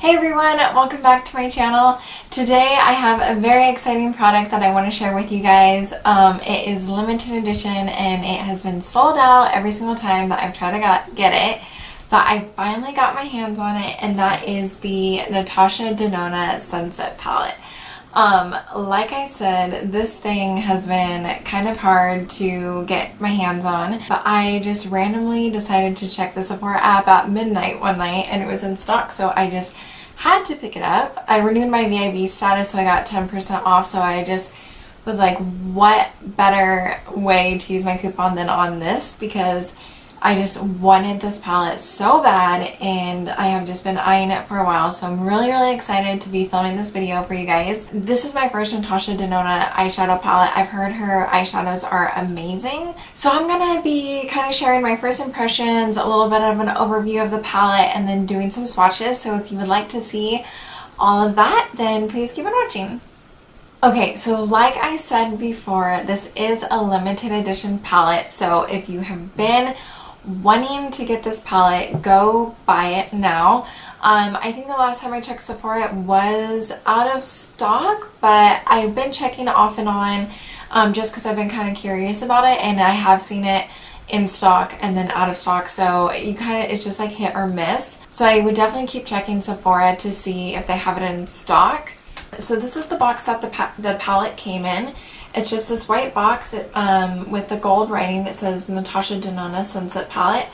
Hey everyone, welcome back to my channel. Today I have a very exciting product that I want to share with you guys. It is limited edition and it has been sold out every single time that I've tried to get it. But I finally got my hands on it, and that is the Natasha Denona Sunset palette. Like I said, this thing has been kind of hard to get my hands on, but I just randomly decided to check the Sephora app at midnight one night and it was in stock, so I just had to pick it up. I renewed my VIB status, so I got 10% off, so I just was like, what better way to use my coupon than on this, because I just wanted this palette so bad and I have just been eyeing it for a while, so I'm really excited to be filming this video for you guys. This is my first Natasha Denona eyeshadow palette. I've heard her eyeshadows are amazing, so I'm gonna be kind of sharing my first impressions, a little bit of an overview of the palette, and then doing some swatches. So if you would like to see all of that, then please keep on watching. Okay, so like I said before, this is a limited edition palette, so if you have been wanting to get this palette, go buy it now. I think the last time I checked Sephora it was out of stock, but I've been checking off and on just because I've been kind of curious about it, and I have seen it in stock and then out of stock, so it's just like hit or miss. So I would definitely keep checking Sephora to see if they have it in stock. So this is the box that the palette came in. It's just this white box with the gold writing. It says Natasha Denona Sunset palette.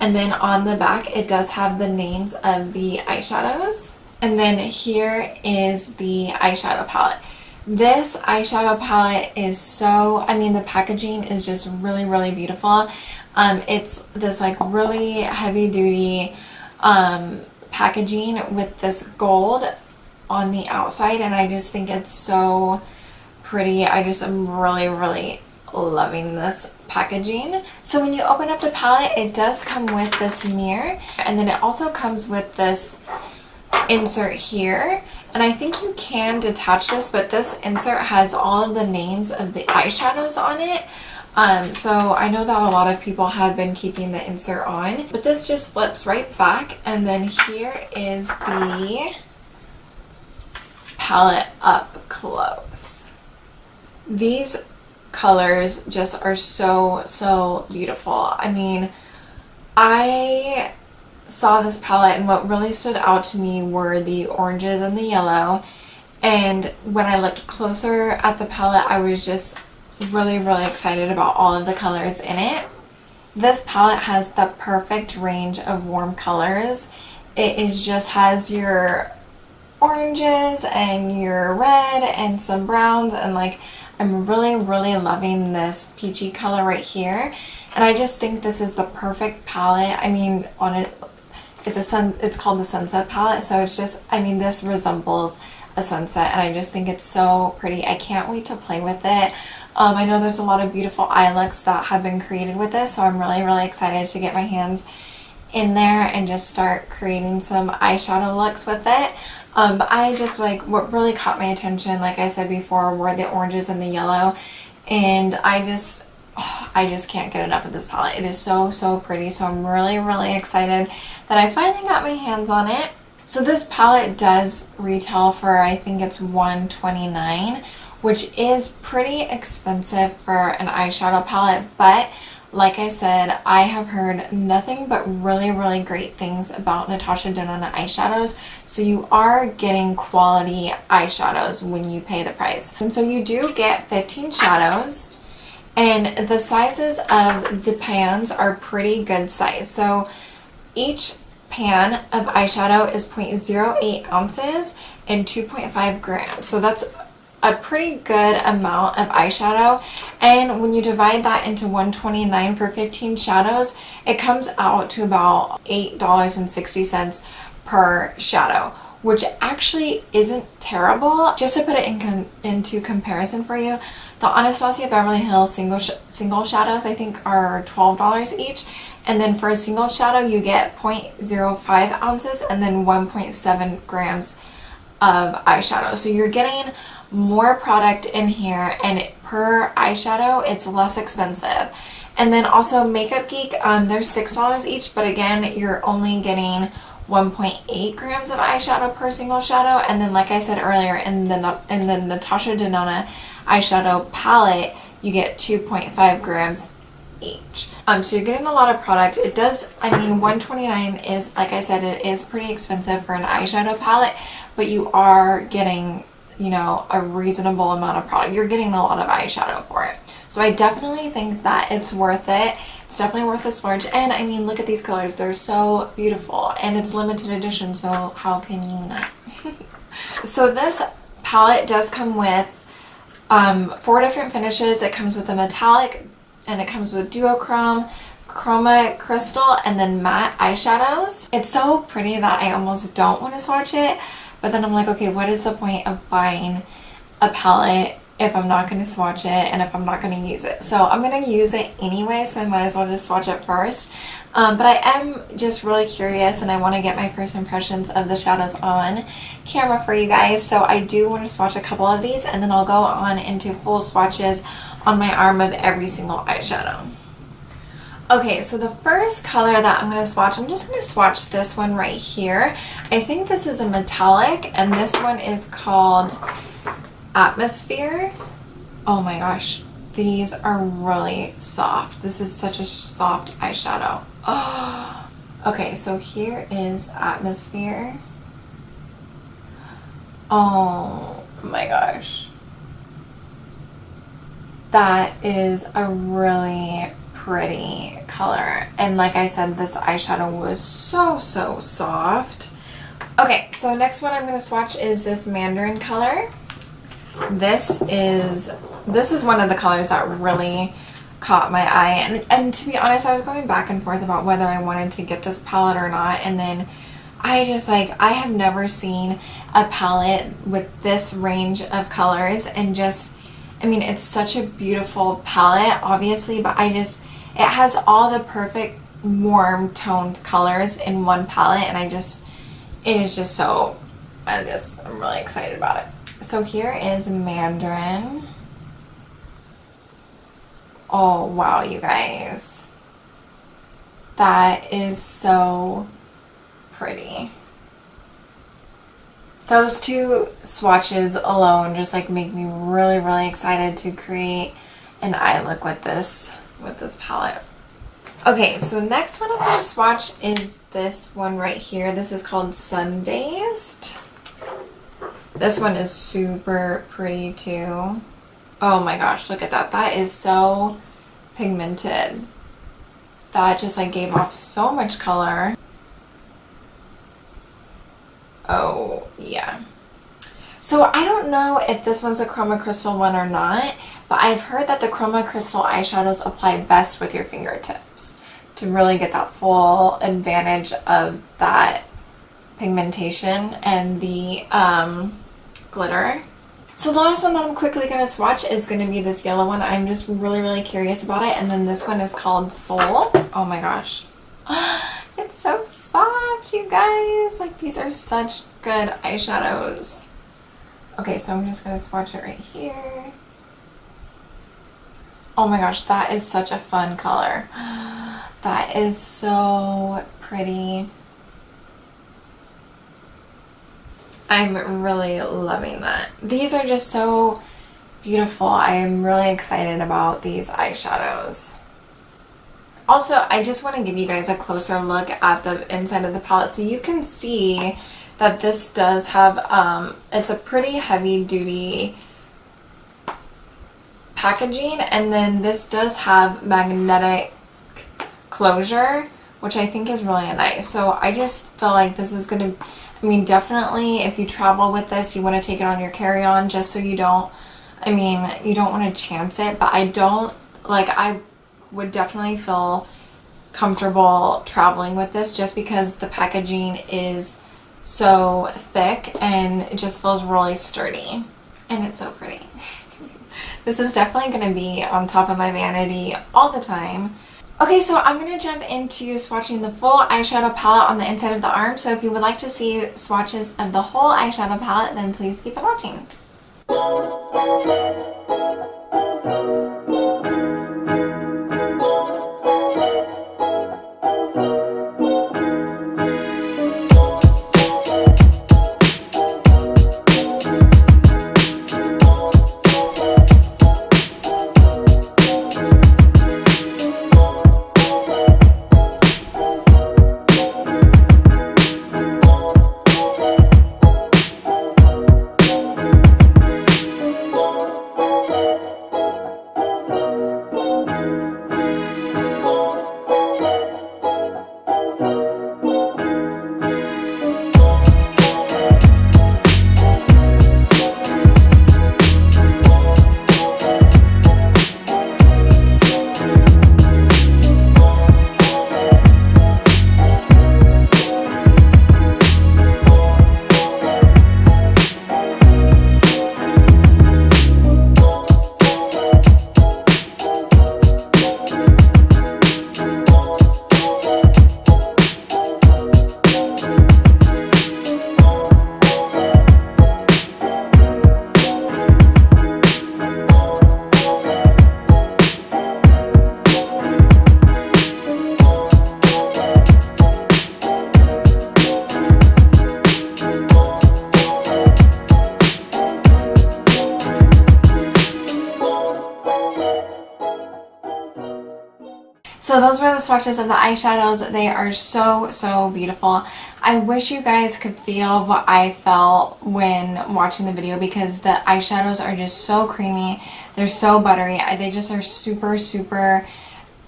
And then on the back, it does have the names of the eyeshadows. And then here is the eyeshadow palette. This eyeshadow palette is so, the packaging is just really beautiful. It's this like really heavy duty packaging with this gold on the outside, and I just think it's so pretty. I just am really loving this packaging. So when you open up the palette, it does come with this mirror, and then it also comes with this insert here, and I think you can detach this, but this insert has all of the names of the eyeshadows on it. So I know that a lot of people have been keeping the insert on, but this just flips right back, and then here is the palette up close. These colors just are so beautiful. I saw this palette and what really stood out to me were the oranges and the yellow, and when I looked closer at the palette, I was just really excited about all of the colors in it. This palette has the perfect range of warm colors. It just has your oranges and your red and some browns, and like I'm really loving this peachy color right here, and I just think this is the perfect palette. On it, it's called the Sunset palette, so it's just, this resembles a sunset, and I just think it's so pretty. I can't wait to play with it. I know there's a lot of beautiful eye looks that have been created with this, so I'm really excited to get my hands in there and just start creating some eyeshadow looks with it. But I just what really caught my attention, like I said before, were the oranges and the yellow, and I just can't get enough of this palette. It is so pretty, so I'm really excited that I finally got my hands on it. So this palette does retail for, I think it's $129, which is pretty expensive for an eyeshadow palette, but like I said, I have heard nothing but really great things about Natasha Denona eyeshadows, so you are getting quality eyeshadows when you pay the price. And so you do get 15 shadows, and the sizes of the pans are pretty good size. So each pan of eyeshadow is 0.08 ounces and 2.5 grams. So that's a pretty good amount of eyeshadow, and when you divide that into $129 for 15 shadows, it comes out to about $8.60 per shadow, which actually isn't terrible. Just to put it into comparison for you, the Anastasia Beverly Hills single shadows I think are $12 each, and then for a single shadow you get 0.05 ounces and then 1.7 grams of eyeshadow. So you're getting more product in here, and per eyeshadow it's less expensive. And then also Makeup Geek, they're $6 each, but again, you're only getting 1.8 grams of eyeshadow per single shadow. And then, like I said earlier, in the Natasha Denona eyeshadow palette, you get 2.5 grams each. So you're getting a lot of product. It does, I mean, $129 is, like I said, it is pretty expensive for an eyeshadow palette, but you are getting, you know, a reasonable amount of product. You're getting a lot of eyeshadow for it. So I definitely think that it's worth it. It's definitely worth the splurge. And I mean, look at these colors. They're so beautiful. And it's limited edition, so how can you not? So this palette does come with 4 different finishes. It comes with a metallic, and it comes with duochrome, chroma crystal, and then matte eyeshadows. It's so pretty that I almost don't want to swatch it. But then I'm like, okay, what is the point of buying a palette if I'm not going to swatch it and if I'm not going to use it? So I'm going to use it anyway, so I might as well just swatch it first. But I am just really curious, and I want to get my first impressions of the shadows on camera for you guys. So I do want to swatch a couple of these, and then I'll go on into full swatches on my arm of every single eyeshadow. Okay, so the first color that I'm going to swatch, I'm just going to swatch this one right here. I think this is a metallic, and this one is called Atmosphere. Oh my gosh, these are really soft. This is such a soft eyeshadow. Oh, okay, so here is Atmosphere. Oh my gosh. That is a really pretty color, and like I said, this eyeshadow was so soft. Okay, so next one I'm going to swatch is this Mandarin color. This is one of the colors that really caught my eye, and to be honest, I was going back and forth about whether I wanted to get this palette or not, and then I just like, I have never seen a palette with this range of colors, and just, I mean, it's such a beautiful palette, obviously, but it has all the perfect warm toned colors in one palette, and it is just so, I'm really excited about it. So here is Mandarin. Oh wow, you guys. That is so pretty. Those two swatches alone just like make me really excited to create an eye look with this palette. Okay, so next one I'm going to swatch is this one right here. This is called SUNDAZED. This one is super pretty too. Oh my gosh, look at that. That is so pigmented. That just like gave off so much color. Oh yeah. So I don't know if this one's a chroma crystal one or not, but I've heard that the chroma crystal eyeshadows apply best with your fingertips to really get that full advantage of that pigmentation and the glitter. So the last one that I'm quickly going to swatch is going to be this yellow one. I'm just really curious about it. And then this one is called Soul. Oh my gosh. It's so soft, you guys. Like, these are such good eyeshadows. Okay, so I'm just going to swatch it right here. Oh my gosh, that is such a fun color. That is so pretty. I'm really loving that. These are just so beautiful. I am really excited about these eyeshadows. Also, I just want to give you guys a closer look at the inside of the palette so you can see that this does have, it's a pretty heavy duty packaging, and then this does have magnetic closure, which I think is really nice. So I just feel like this is going to, I mean, definitely if you travel with this, you want to take it on your carry-on just so you don't, I mean, you don't want to chance it, but I would definitely feel comfortable traveling with this just because the packaging is so thick and it just feels really sturdy, and it's so pretty. This is definitely going to be on top of my vanity all the time. Okay, so I'm going to jump into swatching the full eyeshadow palette on the inside of the arm. So if you would like to see swatches of the whole eyeshadow palette, then please keep on watching. So those were the swatches of the eyeshadows. They are so, so beautiful. I wish you guys could feel what I felt when watching the video, because the eyeshadows are just so creamy. They're so buttery. They just are super, super,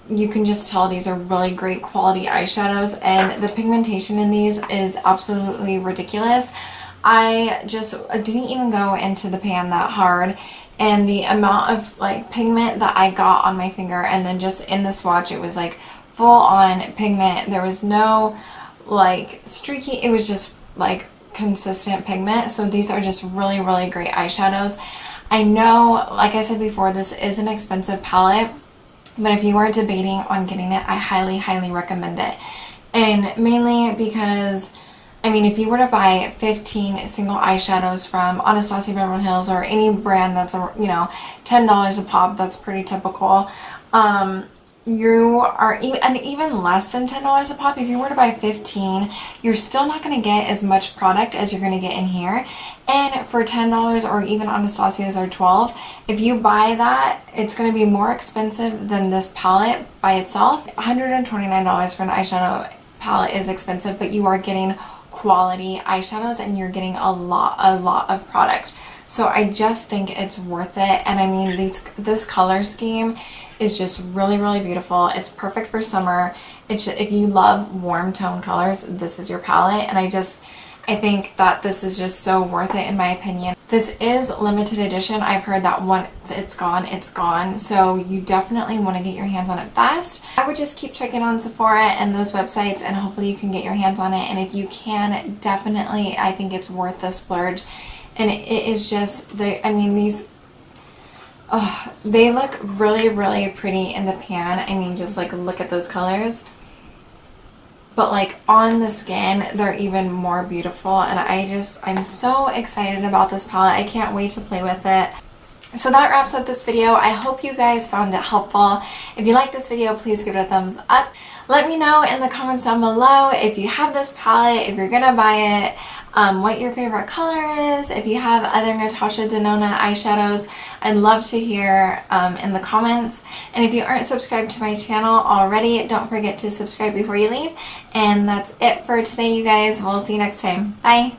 you can just tell these are really great quality eyeshadows, and the pigmentation in these is absolutely ridiculous. I just didn't even go into the pan that hard, and the amount of like pigment that I got on my finger, and then just in the swatch, it was like full on pigment. There was no like streaky, it was just like consistent pigment. So these are just really, really great eyeshadows. I know, like I said before, this is an expensive palette, but if you are debating on getting it, I highly, highly recommend it. And mainly because, I mean, if you were to buy 15 single eyeshadows from Anastasia Beverly Hills or any brand that's, you know, $10 a pop, that's pretty typical. You are even less than $10 a pop. If you were to buy 15, you're still not going to get as much product as you're going to get in here. And for $10, or even Anastasia's are $12, if you buy that, it's going to be more expensive than this palette by itself. $129 for an eyeshadow palette is expensive, but you are getting quality eyeshadows and you're getting a lot of product. So I just think it's worth it. And I mean, this color scheme is just really, really beautiful. It's perfect for summer. If you love warm tone colors, this is your palette. And I think that this is just so worth it, in my opinion. This is limited edition. I've heard that once it's gone, it's gone. So you definitely want to get your hands on it fast. I would just keep checking on Sephora and those websites, and hopefully you can get your hands on it. And if you can, definitely, I think it's worth the splurge. And it is just, I mean, these, oh, they look really, really pretty in the pan. I mean, just like look at those colors. But like on the skin, they're even more beautiful. And I'm so excited about this palette. I can't wait to play with it. So that wraps up this video. I hope you guys found it helpful. If you like this video, please give it a thumbs up. Let me know in the comments down below if you have this palette, if you're gonna buy it, what your favorite color is. If you have other Natasha Denona eyeshadows, I'd love to hear in the comments. And if you aren't subscribed to my channel already, don't forget to subscribe before you leave. And that's it for today, you guys. We'll see you next time. Bye!